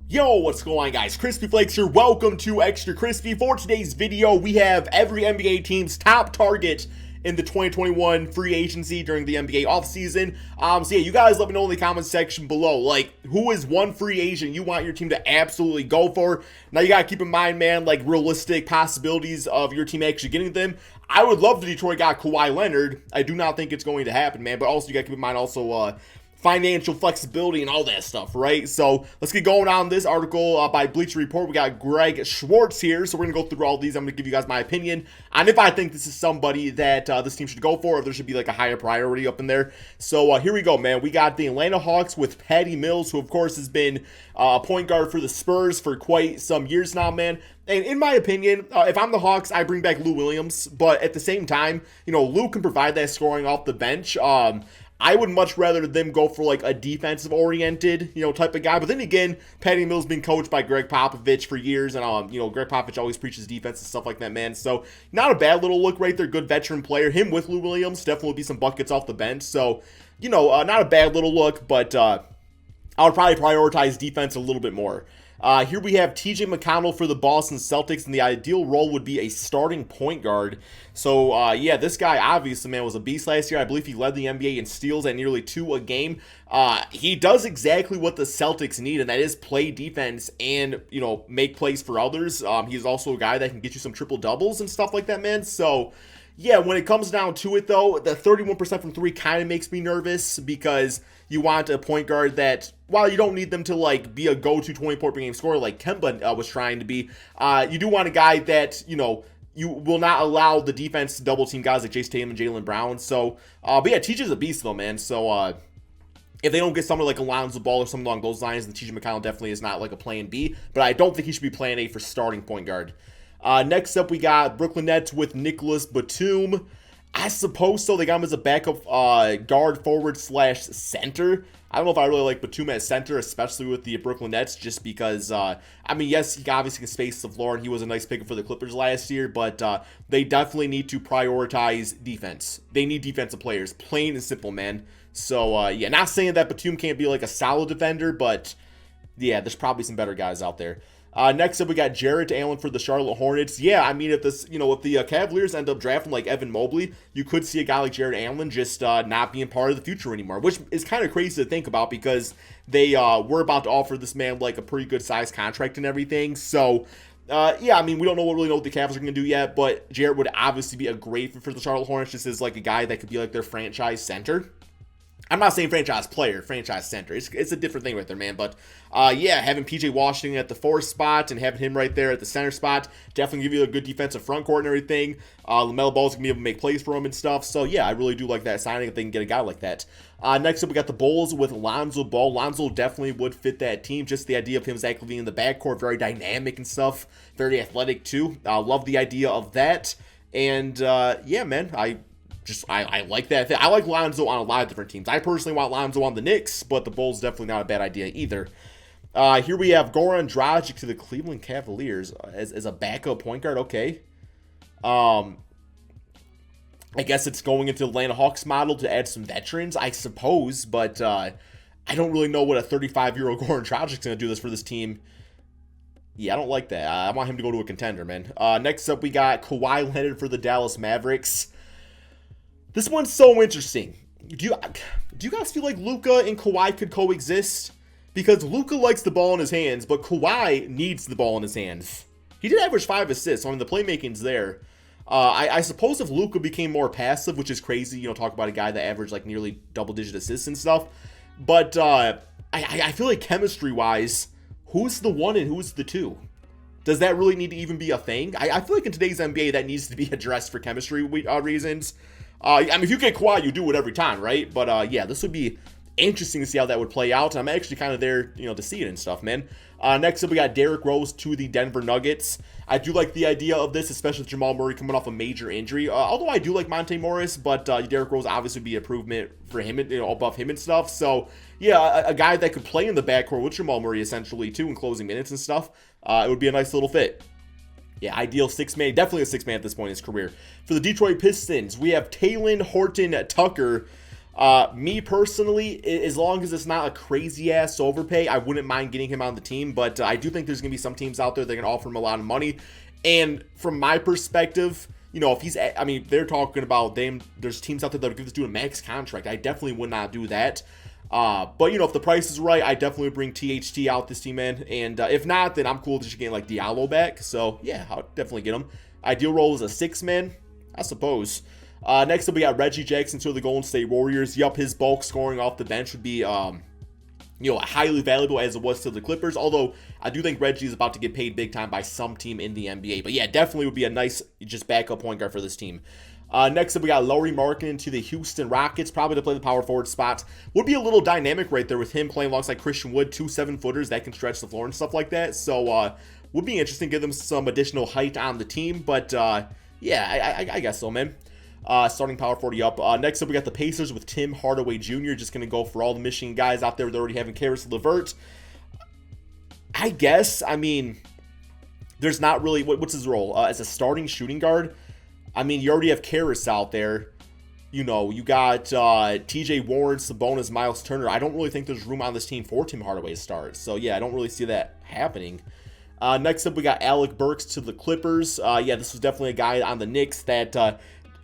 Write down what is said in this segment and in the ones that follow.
Yo, what's going on, guys? Crispy Flakes here. Welcome to Extra Crispy. For today's video, we have every NBA team's top target in the 2021 free agency during the NBA offseason. So yeah, you guys let me know in the comment section below, like, who is one free agent you want your team to absolutely go for? Now, you gotta keep in mind, man, like, realistic possibilities of your team actually getting them. I would love the Detroit guy Kawhi Leonard. I do not think it's going to happen, man, but also you gotta keep in mind also, financial flexibility and all that stuff, right? So let's get going on this article by Bleacher Report. We got Greg Schwartz here, so we're gonna go through all these. I'm gonna give you guys my opinion on if I think this is somebody that this team should go for, or if there should be like a higher priority up in there. So here we go, man. We got the Atlanta Hawks with Patty Mills, who of course has been a point guard for the Spurs for quite some years now, man. And in my opinion, if I'm the Hawks, I bring back Lou Williams. But at the same time, you know, Lou can provide that scoring off the bench. I would much rather them go for like a defensive-oriented, you know, type of guy. But then again, Patty Mills been coached by Greg Popovich for years, and you know, Greg Popovich always preaches defense and stuff like that, man. So not a bad little look right there. Good veteran player. Him with Lou Williams definitely would be some buckets off the bench. So you know, not a bad little look, but I would probably prioritize defense a little bit more. Here we have TJ McConnell for the Boston Celtics, and the ideal role would be a starting point guard. So, yeah, this guy obviously, man, was a beast last year. I believe he led the NBA in steals at nearly 2 a game. He does exactly what the Celtics need, and that is play defense and, you know, make plays for others. He's also a guy that can get you some triple-doubles and stuff like that, man. So, yeah, when it comes down to it, though, the 31% from 3 kind of makes me nervous because you want a point guard that, while you don't need them to, like, be a go-to 20-point-per-game scorer like Kemba was trying to be, you do want a guy that, you know, you will not allow the defense to double-team guys like Jason Tatum and Jaylen Brown. So, but yeah, TJ's a beast, though, man. So, if they don't get someone like Alonzo Ball or something along those lines, then TJ McConnell definitely is not, like, a plan B. But I don't think he should be plan A for starting point guard. Next up, we got Brooklyn Nets with Nicholas Batum. I suppose so. They got him as a backup guard forward / center. I don't know if I really like Batum at center, especially with the Brooklyn Nets, just because, I mean, yes, he obviously can space the floor, and he was a nice pickup for the Clippers last year, but they definitely need to prioritize defense. They need defensive players, plain and simple, man. So, yeah, not saying that Batum can't be like a solid defender, but, yeah, there's probably some better guys out there. Next up, we got Jarrett Allen for the Charlotte Hornets. Yeah, I mean, if this, you know, if the Cavaliers end up drafting like Evan Mobley, you could see a guy like Jarrett Allen just not being part of the future anymore, which is kind of crazy to think about because they were about to offer this man like a pretty good size contract and everything. So, yeah, I mean, we don't really know what the Cavs are going to do yet, but Jarrett would obviously be a great fit for the Charlotte Hornets, just as like a guy that could be like their franchise center. I'm not saying franchise player, franchise center. It's a different thing right there, man. But, yeah, having P.J. Washington at the 4th spot and having him right there at the center spot definitely give you a good defensive front court and everything. LaMelo Ball's going to be able to make plays for him and stuff. So, yeah, I really do like that signing if they can get a guy like that. Next up, we got the Bulls with Lonzo Ball. Lonzo definitely would fit that team. Just the idea of him actively in the backcourt, very dynamic and stuff. Very athletic, too. Love the idea of that. And, yeah, man, I like that. I like Lonzo on a lot of different teams. I personally want Lonzo on the Knicks, but the Bulls definitely not a bad idea either. Here we have Goran Dragic to the Cleveland Cavaliers as a backup point guard. Okay. I guess it's going into the Atlanta Hawks model to add some veterans, I suppose, but I don't really know what a 35-year-old Goran Dragic's going to do this for this team. Yeah, I don't like that. I want him to go to a contender, man. Next up, we got Kawhi Leonard for the Dallas Mavericks. This one's so interesting. Do you guys feel like Luka and Kawhi could coexist? Because Luka likes the ball in his hands, but Kawhi needs the ball in his hands. He did average 5 assists, so I mean, the playmaking's there. I suppose if Luka became more passive, which is crazy, you know, talk about a guy that averaged like nearly double-digit assists and stuff. But I feel like chemistry-wise, who's the 1 and who's the 2? Does that really need to even be a thing? I feel like in today's NBA, that needs to be addressed for chemistry reasons. I mean, if you get Kawhi, you do it every time, right? But, yeah, this would be interesting to see how that would play out. I'm actually kind of there, you know, to see it and stuff, man. Next up, we got Derrick Rose to the Denver Nuggets. I do like the idea of this, especially with Jamal Murray coming off a major injury. Although I do like Monte Morris, but Derrick Rose obviously would be an improvement for him, you know, above him and stuff. So, yeah, a guy that could play in the backcourt with Jamal Murray, essentially, too, in closing minutes and stuff. It would be a nice little fit. Yeah, ideal 6-man, definitely a 6-man at this point in his career. For the Detroit Pistons, we have Talen Horton Tucker. Me personally, as long as it's not a crazy ass overpay, I wouldn't mind getting him on the team. But I do think there's going to be some teams out there that can offer him a lot of money. And from my perspective, you know, if he's, I mean, they're talking about them. There's teams out there that would give this dude a max contract. I definitely would not do that. But you know, if the price is right, I definitely would bring THT out this team in. And if not, then I'm cool just getting like Diallo back. So yeah, I'll definitely get him. Ideal role is a 6-man, I suppose. Next up, we got Reggie Jackson to the Golden State Warriors. Yup, his bulk scoring off the bench would be, you know, highly valuable as it was to the Clippers. Although I do think Reggie is about to get paid big time by some team in the NBA. But yeah, definitely would be a nice just backup point guard for this team. Next up, we got Lauri Markkanen to the Houston Rockets, probably to play the power forward spot. Would be a little dynamic right there with him playing alongside Christian Wood, 2 7-footers that can stretch the floor and stuff like that. So would be interesting, give them some additional height on the team. But yeah, I guess so, man. Starting power 40 up. Next up, we got the Pacers with Tim Hardaway Jr. Just going to go for all the Michigan guys out there. They're already having Karis LeVert. I guess, I mean, there's not really, what's his role? As a starting shooting guard, I mean, you already have Karis out there. You know, you got TJ Warren, Sabonis, Miles Turner. I don't really think there's room on this team for Tim Hardaway to start. So, yeah, I don't really see that happening. Next up, we got Alec Burks to the Clippers. Yeah, this was definitely a guy on the Knicks that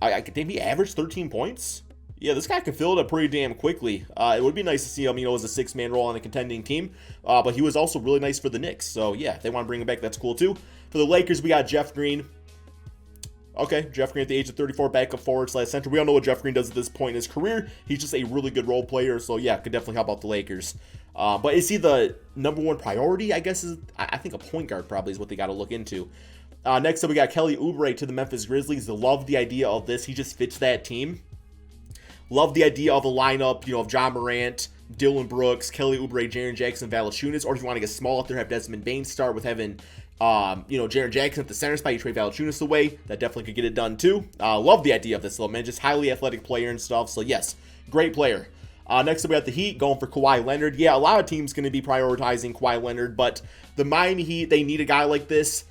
I think he averaged 13 points. Yeah, this guy can fill it up pretty damn quickly. It would be nice to see him, you know, as a 6-man role on a contending team. But he was also really nice for the Knicks. So, yeah, if they want to bring him back, that's cool, too. For the Lakers, we got Jeff Green. Okay, Jeff Green at the age of 34, backup forward / center. We all know what Jeff Green does at this point in his career. He's just a really good role player. So, yeah, could definitely help out the Lakers. But is he the number one priority? I guess I think a point guard probably is what they got to look into. Next up, we got Kelly Oubre to the Memphis Grizzlies. Love the idea of this. He just fits that team. Love the idea of a lineup, you know, of John Morant, Dylan Brooks, Kelly Oubre, Jaren Jackson, Valanciunas. Or if you want to get small up there, have Desmond Bane start with having, you know, Jaren Jackson at the center spot. You trade Valanciunas away. That definitely could get it done too. Love the idea of this little man. Just highly athletic player and stuff. So yes, great player. Next up, we got the Heat going for Kawhi Leonard. Yeah, a lot of teams going to be prioritizing Kawhi Leonard, but the Miami Heat, they need a guy like this.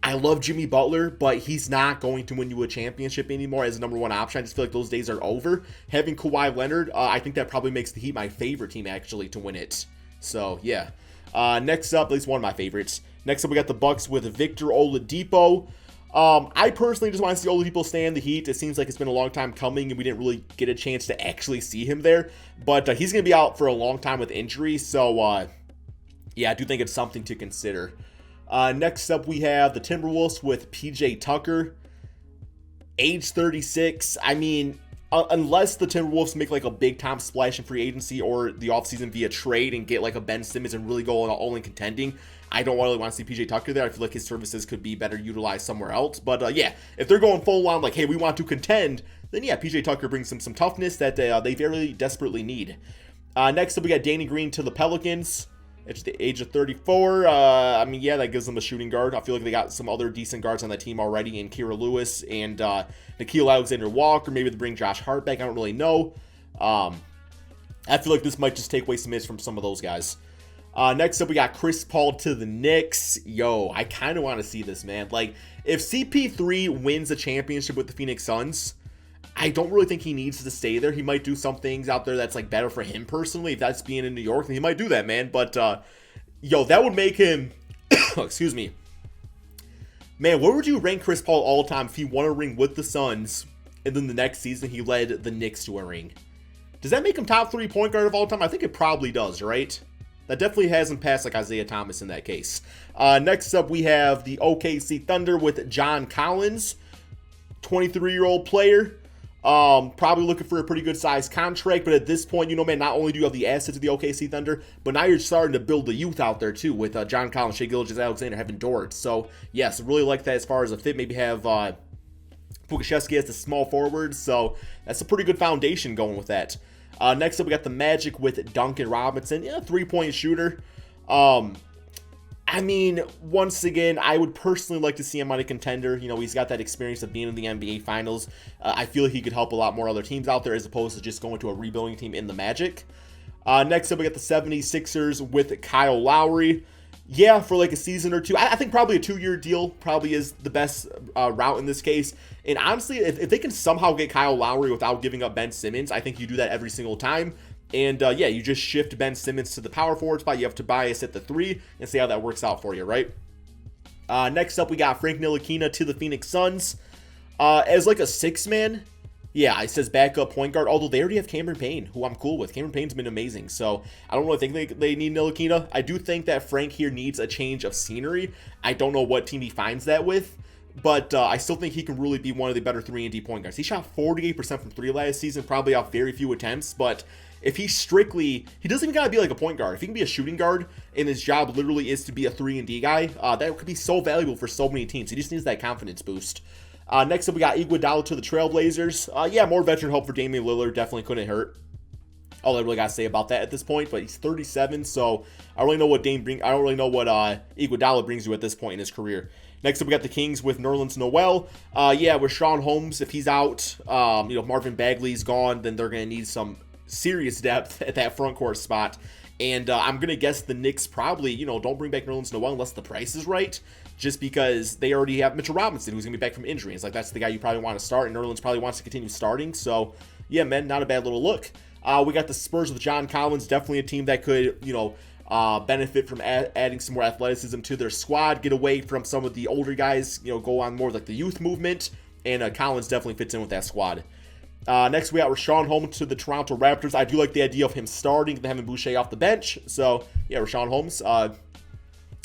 I love Jimmy Butler, but he's not going to win you a championship anymore as a number one option. I just feel like those days are over. Having Kawhi Leonard, I think that probably makes the Heat my favorite team, actually, to win it. So, yeah. Next up, at least one of my favorites. Next up, we got the Bucks with Victor Oladipo. I personally just want to see Oladipo stay in the Heat. It seems like it's been a long time coming, and we didn't really get a chance to actually see him there. But he's going to be out for a long time with injury, so, yeah, I do think it's something to consider. Next up, we have the Timberwolves with PJ Tucker, age 36. I mean, unless the Timberwolves make like a big time splash in free agency or the offseason via trade and get like a Ben Simmons and really go all in contending, I don't really want to see PJ Tucker there. I feel like his services could be better utilized somewhere else. But yeah, if they're going full on like, hey, we want to contend, then yeah, PJ Tucker brings some toughness that they very desperately need. Next up, we got Danny Green to the Pelicans. At the age of 34, I mean, yeah, that gives them a shooting guard. I feel like they got some other decent guards on that team already in Kira Lewis and Nickeil Alexander-Walker. Maybe they bring Josh Hart back. I don't really know. I feel like this might just take away some minutes from some of those guys. Next up, we got Chris Paul to the Knicks. Yo, I kind of want to see this, man. Like, if CP3 wins a championship with the Phoenix Suns, I don't really think he needs to stay there. He might do some things out there that's like better for him personally. If that's being in New York, then he might do that, man. But, yo, that would make him, excuse me. Man, where would you rank Chris Paul all time if he won a ring with the Suns and then the next season he led the Knicks to a ring? Does that make him top 3 point guard of all time? I think it probably does, right? That definitely hasn't passed like Isaiah Thomas in that case. Next up, we have the OKC Thunder with John Collins, 23-year-old player. Probably looking for a pretty good sized contract, but at this point, you know, man, not only do you have the assets of the OKC Thunder, but now you're starting to build the youth out there too with John Collins, Shai Gilgeous-Alexander, having Dort. So yes, really like that as far as a fit. Maybe have Pukashevsky as the small forward, so that's a pretty good foundation going with that. Next up, we got the Magic with Duncan Robinson, yeah, 3-point shooter. I mean, once again, I would personally like to see him on a contender. You know, he's got that experience of being in the NBA Finals. I feel like he could help a lot more other teams out there as opposed to just going to a rebuilding team in the Magic. Next up, we got the 76ers with Kyle Lowry. Yeah, for like a season or two. I think probably a 2-year deal probably is the best route in this case. And honestly, if they can somehow get Kyle Lowry without giving up Ben Simmons, I think you do that every single time. And yeah, you just shift Ben Simmons to the power forward spot. You have Tobias at the 3 and see how that works out for you, right? Next up, we got Frank Ntilikina to the Phoenix Suns. As like a 6-man, yeah, it says backup point guard, although they already have Cameron Payne, who I'm cool with. Cameron Payne's been amazing, so I don't really think they need Ntilikina. I do think that Frank here needs a change of scenery. I don't know what team he finds that with, but I still think he can really be one of the better 3-and-D point guards. He shot 48% from 3 last season, probably off very few attempts, but if he doesn't even gotta be like a point guard. If he can be a shooting guard and his job literally is to be a 3-and-D guy, that could be so valuable for so many teams. He just needs that confidence boost. Next up, we got Iguodala to the Trailblazers. Yeah, more veteran help for Damian Lillard. Definitely couldn't hurt. All I really got to say about that at this point, but he's 37, so I don't really know what Iguodala brings you at this point in his career. Next up, we got the Kings with Nerlens Noel. Yeah, with Sean Holmes, if he's out, Marvin Bagley's gone, then they're going to need some serious depth at that front court spot. And I'm going to guess the Knicks probably, don't bring back Nerlens Noel unless the price is right, just because they already have Mitchell Robinson, who's going to be back from injury. It's like, that's the guy you probably want to start, and Nerlens probably wants to continue starting. So, yeah, man, not a bad little look. We got the Spurs with John Collins, definitely a team that could, benefit from adding some more athleticism to their squad, get away from some of the older guys, go on more like the youth movement, and Collins definitely fits in with that squad. Next, we got Rashawn Holmes to the Toronto Raptors. I do like the idea of him starting and having Boucher off the bench. So, yeah, Rashawn Holmes,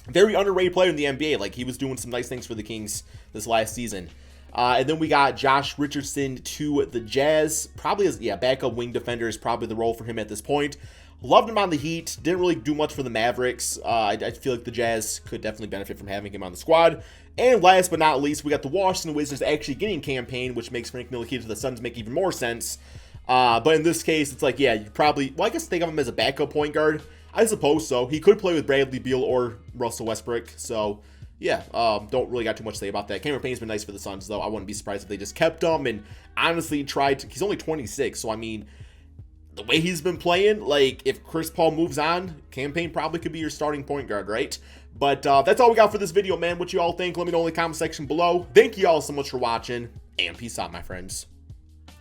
very underrated player in the NBA. Like, he was doing some nice things for the Kings this last season. And then we got Josh Richardson to the Jazz. Probably as, backup wing defender is probably the role for him at this point. Loved him on the Heat. Didn't really do much for the Mavericks. I feel like the Jazz could definitely benefit from having him on the squad. And last but not least, we got the Washington Wizards actually getting Campaign, which makes Frank Ntilikina to the Suns make even more sense. But in this case, it's like, yeah, you probably, I guess think of him as a backup point guard. I suppose so. He could play with Bradley Beal or Russell Westbrook. So, yeah, don't really got too much to say about that. Cameron Payne's been nice for the Suns, though. I wouldn't be surprised if they just kept him and honestly he's only 26, so I mean, the way he's been playing, like, if Chris Paul moves on, Campaign probably could be your starting point guard, right? But that's all we got for this video, man. What you all think, let me know in the comment section below. Thank you all so much for watching, and peace out, my friends.